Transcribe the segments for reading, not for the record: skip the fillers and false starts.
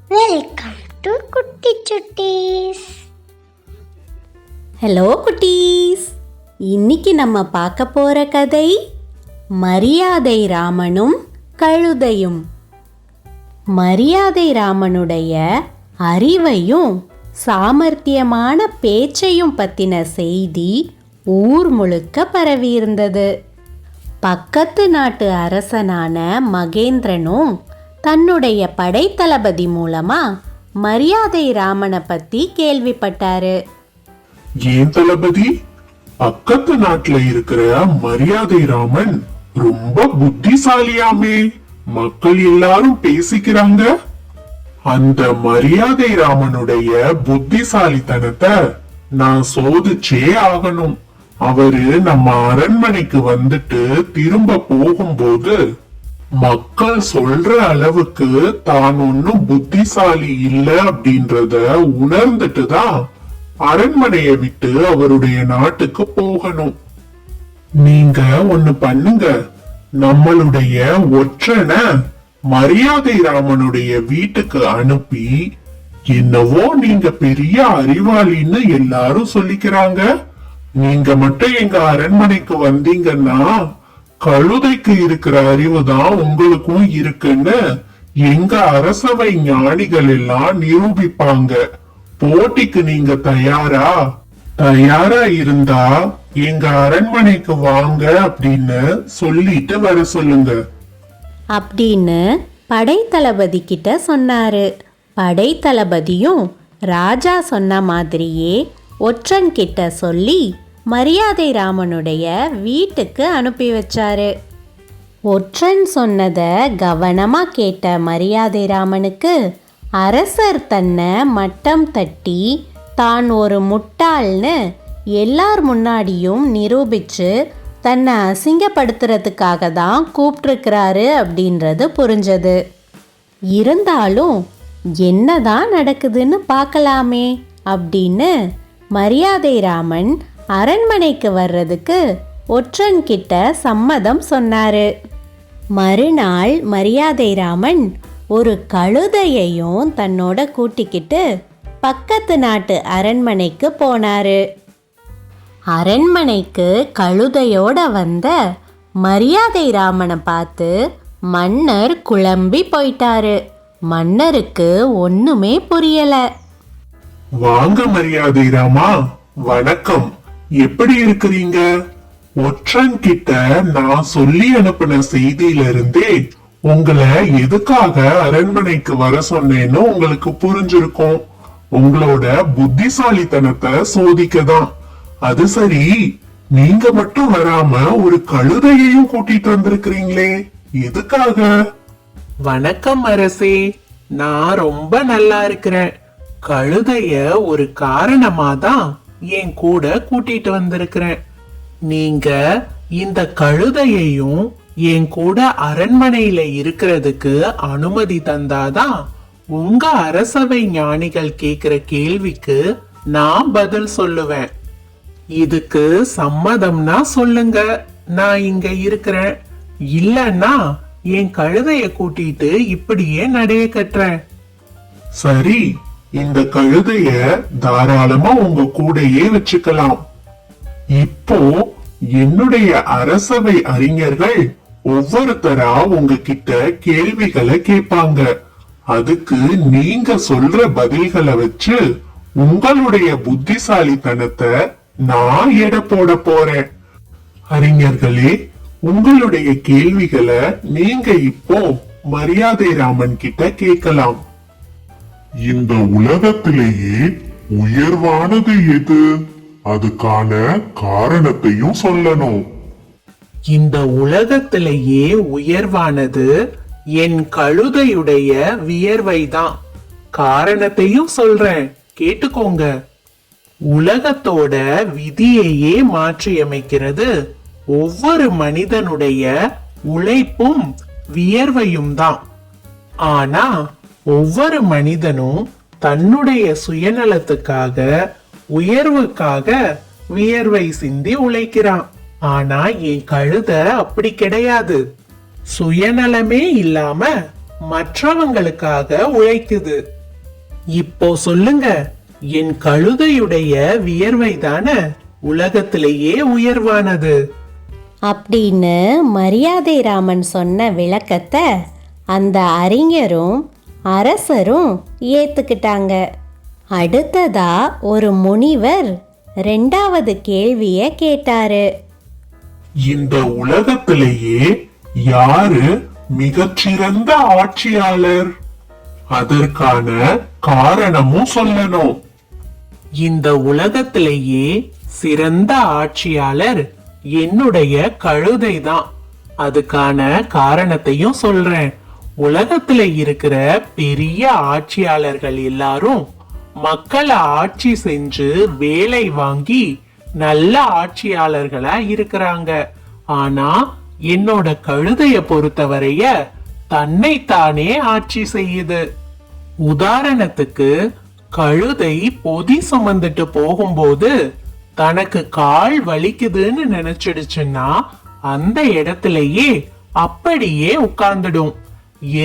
Welcome to குட்டி சுட்டீஸ். Hello குட்டீஸ், இன்னைக்கு நம்ம பார்க்க போற கதை மரியாதை ராமனும் கழுதையும். மரியாதை ராமனுடைய அறிவையும் சாமர்த்தியமான பேச்சையும் பத்தின செய்தி ஊர் முழுக்க பரவியிருந்தது. பக்கத்து நாட்டு அரசனான மகேந்திரனும் தன்னுடைய படைத்தளபதி மூலமா மரியாதை ராமனை பத்தி கேள்விப்பட்டாரு. ஏன் தளபதி, பக்கத்து நாட்டுல இருக்கிற மரியாதை ராமன் ரொம்ப புத்திசாலியாமே, மக்கள் எல்லாரும் பேசிக்கிறாங்க. அந்த மரியாதை ராமனுடைய புத்திசாலித்தனத்தை நான் சோதிச்சே ஆகணும். அவரு நம்ம அரண்மனைக்கு வந்துட்டு திரும்ப போகும்போது மக்கள் சொல்ற அளவுக்கு தான் ஒன்னும் புத்திசாலி இல்ல அப்படின்றத உணர்ந்துட்டுதான் அரண்மனையை விட்டு அவருடைய நாட்டுக்கு போகணும். நீங்க ஒண்ணு பண்ணுங்க, நம்மளுடைய ஒற்றனை மரியாதை ராமனுடைய வீட்டுக்கு அனுப்பி, என்னவோ நீங்க பெரிய அறிவாளின்னு எல்லாரும் சொல்லிக்கிறாங்க, நீங்க மட்டும் எங்க அரண்மனைக்கு வந்தீங்கன்னா கழுதைக்கு இருக்கிற அறிவு தான் உங்களுக்கும் இருக்குன்னு எங்க அரசவை ஞானிகள் எல்லாம் நிரூபிப்பாங்க. போட்டிக்கு நீங்க தயாரா? தயாரா இருந்தா எங்க அரண்மனைக்கு வாங்க அப்படின்னு சொல்லிட்டு வர சொல்லுங்க அப்படின்னு படைத்தளபதி கிட்ட சொன்னாரு. படைத்தளபதியும் ராஜா சொன்ன மாதிரியே ஒற்றன் கிட்ட சொல்லி மரியாதை ராமனுடைய வீட்டுக்கு அனுப்பி வச்சாரு. ஒற்றன் சொன்னதை கவனமா கேட்ட மரியாதை ராமனுக்கு அரசர் தன்னை மட்டம் தட்டி தான் ஒரு முட்டாள்னு எல்லார் முன்னாடியும் நிரூபிச்சு தன்னை அசிங்கப்படுத்துறதுக்காக தான் கூப்பிட்டுருக்கிறாரு அப்படின்றது புரிஞ்சது. இருந்தாலும் என்னதான் நடக்குதுன்னு பார்க்கலாமே அப்படின்னு மரியாதை ராமன் அரண்மனைக்கு வர்றதுக்கு ஒற்றன் கிட்ட சம்மதம் சொன்னாரு. மறுநாள் மரியாதை ராமன் ஒரு கழுதையையும் தன்னோட கூட்டிக்கிட்டு பக்கத்து நாட்டு அரண்மனைக்கு போனாரு. அரண்மனைக்கு கழுதையோட வந்த மரியாதை ராமனை பார்த்து மன்னர் குழம்பி போயிட்டாரு. மன்னருக்கு ஒண்ணுமே புரியல. வாங்க மரியாதை ராமா, வணக்கம். எப்படி இருக்கிறீங்க? ஒற்றன் கிட்ட நான் சொல்லி அனுப்பின செய்தியில இருந்தே உங்களை எதுக்காக அரண்மனைக்கு வர சொன்னேன்னு உங்களுக்கு புரிஞ்சிருக்கும். உங்களோட புத்திசாலித்தனத்தை சோதிக்கதான். அது சரி, நீங்க மட்டும் வராம ஒரு கழுதையையும் கூட்டிட்டு வந்திருக்கிறீங்களே, எதுக்காக? வணக்கம் அரசே, நான் ரொம்ப நல்லா இருக்கிறேன். கழுதைய ஒரு காரணமா தான் என் கூட கூட்டிட்டு வந்திருக்கிறேன். நீங்க இந்த கழுதையையும் என் கூட அரண்மனையில இருக்கிறதுக்கு அனுமதி தந்தாதான் உங்க அரசவை ஞானிகள் கேக்குற கேள்விக்கு நான் பதில் சொல்லுவேன். இதுக்கு சம்மதம்னா சொல்லுங்க, நான் இங்க இருக்கிறேன். இல்லன்னா என் கழுதைய கூட்டிட்டு இப்படியே நடைய கட்டுறேன். சரி, இந்த கழுதைய தாராளமா உங்க கூடையே வச்சுக்கலாம். இப்போ என்னுடைய அரசவை அறிஞர்கள் ஒவ்வொருத்தரா உங்ககிட்ட கேள்விகளை கேட்பாங்க. அதுக்கு நீங்க சொல்ற பதில்களை வச்சு உங்களுடைய புத்திசாலித்தனத்தை நான் எடை போட போறேன். அறிஞர்களே, உங்களுடைய கேள்விகளை நீங்க இப்போ மரியாதை ராமன் கிட்ட கேட்கலாம். இந்த உலகத்திலேயே உயர்வானது எது? அதுக்கான காரணத்தையும் சொல்லணும். இந்த உலகத்திலேயே உயர்வானது என் கழுதையுடைய வியர்வைதான். காரணத்தையும் சொல்றேன், கேட்டுக்கோங்க. உலகத்தோட விதியையே மாற்றியமைக்கிறது ஒவ்வொரு மனிதனுடைய உழைப்பும் வியர்வையும் தான். ஆனா ஒவ்வொரு மனிதனும் தன்னுடைய சுயநலத்துக்காக உயர்வுக்காக வியர்வை சிந்தி உழைக்கிறான். ஆனா என் கழுதை அப்படி கிடையாது. சுயநலமே இல்லாம மற்றவங்களுக்காக உழைக்குது. இப்போ சொல்லுங்க, என் கழுதையுடைய வியர்வை தானே உலகத்திலேயே உயர்வானது. அப்படின்னு மரியாதை ராமன் சொன்ன விளக்கத்தை அந்த அறிஞரும் அரசரும் ஏத்துக்கிட்டாங்க. அடுத்ததா ஒரு முனிவர் 2வது கேள்வியை கேட்டாரு. இந்த உலகத்திலேயே யாரு மிகச்சிறந்த ஆட்சியாளர்? அதற்கான காரணமும் சொல்லணும். இந்த உலகத்திலேயே சிறந்த ஆட்சியாளர் என்னுடைய கழுதை தான். அதுக்கான காரணத்தையும் சொல்றேன். உலகத்துல இருக்கிற பெரிய ஆட்சியாளர்கள் எல்லாரும் மக்களை ஆட்சி செஞ்சு வேலை வாங்கி நல்ல ஆட்சியாளர்களா இருக்கிறாங்க. ஆனா என்னோட கழுதைய பொறுத்தவரைய தன்னைத்தானே ஆட்சி செய்யுது. உதாரணத்துக்கு, கழுதை பொதி சுமந்துட்டு போகும்போது தனக்கு கால் வலிக்குதுன்னு நினைச்சிடுச்சுன்னா அந்த இடத்திலேயே அப்படியே உட்கார்ந்துடும்.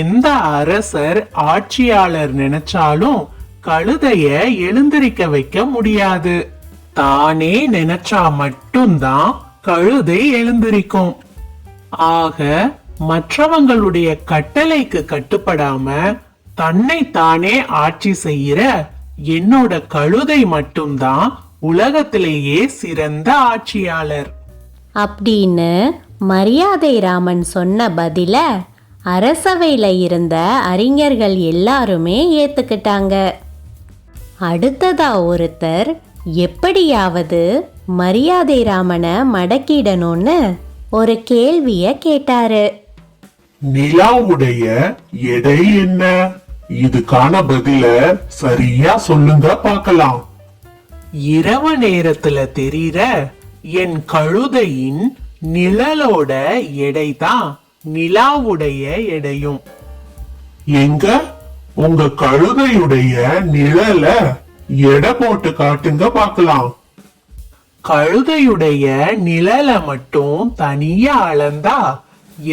எந்த அரசர் ஆட்சியாளர் நினைச்சாலும் கழுதைய எழுந்திருக்க வைக்க முடியாது. தானே நினைச்சா மட்டும்தான் கழுதை எழுந்திருக்கும். ஆக மற்றவங்களுடைய கட்டளைக்கு கட்டுப்படாம தன்னை தானே ஆட்சி செய்யற என்னோட கழுதை மட்டும்தான் உலகத்திலேயே சிறந்த ஆட்சியாளர். அப்படின்னு மரியாதை ராமன் சொன்ன பதில அரசவையில இருந்த அறிஞர்கள் எல்லாருமே ஏத்துக்கிட்டாங்க. அடுத்ததா ஒருத்தர் எப்படியாவது மரியாதை ராமனை மடக்கிடணும்னு ஒரு கேள்விய கேட்டாரு. நிலாவுடைய எடை என்ன? இதுக்கான பதில சரியா சொல்லுங்க பார்க்கலாம். இரவு நேரத்துல தெரிகிற என் கழுதையின் நிழலோட எடைதான் நிலாவுடைய எடையும். எங்க உங்க கழுதையுடைய நிழல எடை போட்டு காட்டுங்க பார்க்கலாம். கழுதையுடைய நிழலை மட்டும் தனியா அளந்தா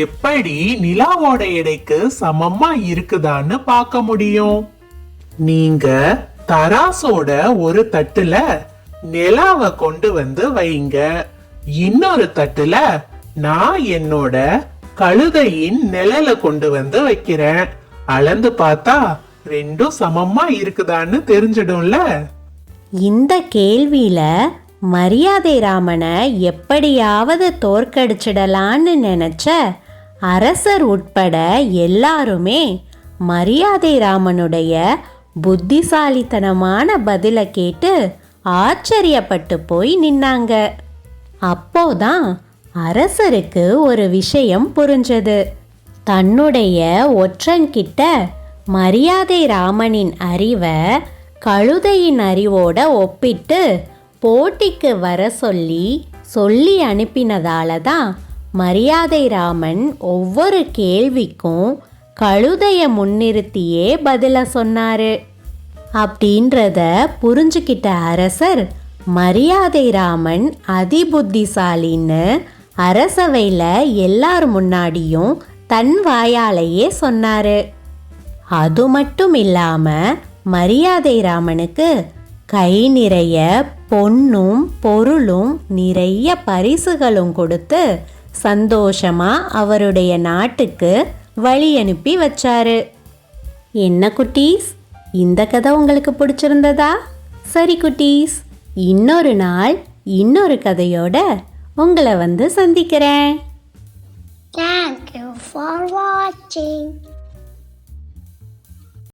எப்படி நிலாவோட எடைக்கு சமமா இருக்குதான்னு பார்க்க முடியும். நீங்க தராசோட ஒரு தட்டுல நிலாவை கொண்டு வந்து வைங்க, இன்னொரு தட்டுல நான் என்னோட கழுதையின் நிழலை கொண்டு வந்து வைக்கிறேன். அளந்து பார்த்தா ரெண்டும் சமமா இருக்குதான்னு தெரிஞ்சிடும்ல. இந்த கேள்வியில மரியாதை ராமனை எப்படியாவது தோற்கடிச்சிடலான்னு நினைச்ச அரசர் உட்பட எல்லாருமே மரியாதை ராமனுடைய புத்திசாலித்தனமான பதிலை கேட்டு ஆச்சரியப்பட்டு போய் நின்னாங்க. அப்போதான் அரசருக்கு ஒரு விஷயம் புரிஞ்சது. தன்னுடைய ஒற்றன்கிட்ட மரியாதை ராமனின் அறிவை கழுதையின் அறிவோட ஒப்பிட்டு போட்டிக்கு வர சொல்லி அனுப்பினதால தான் மரியாதை ராமன் ஒவ்வொரு கேள்விக்கும் கழுதைய முன்னிறுத்தியே பதில சொன்னாரு. அப்படின்றத புரிஞ்சுக்கிட்ட அரசர் மரியாதை ராமன் அதிபுத்திசாலின்னு அரசவையில எல்லார் முன்னாடியும் தன் வாயாலேயே சொன்னாரு. அது மட்டும் இல்லாம மரியாதை ராமனுக்கு கை நிறைய பொன்னும் பொருளும் நிறைய பரிசுகளும் கொடுத்து சந்தோஷமா அவருடைய நாட்டுக்கு வழி அனுப்பி வச்சாரு. என்ன குட்டீஸ், இந்த கதை உங்களுக்கு பிடிச்சிருந்ததா? சரி குட்டீஸ், இன்னொரு நாள் இன்னொரு கதையோட உங்களை வந்து சந்திக்கிறேன். Thank you for watching.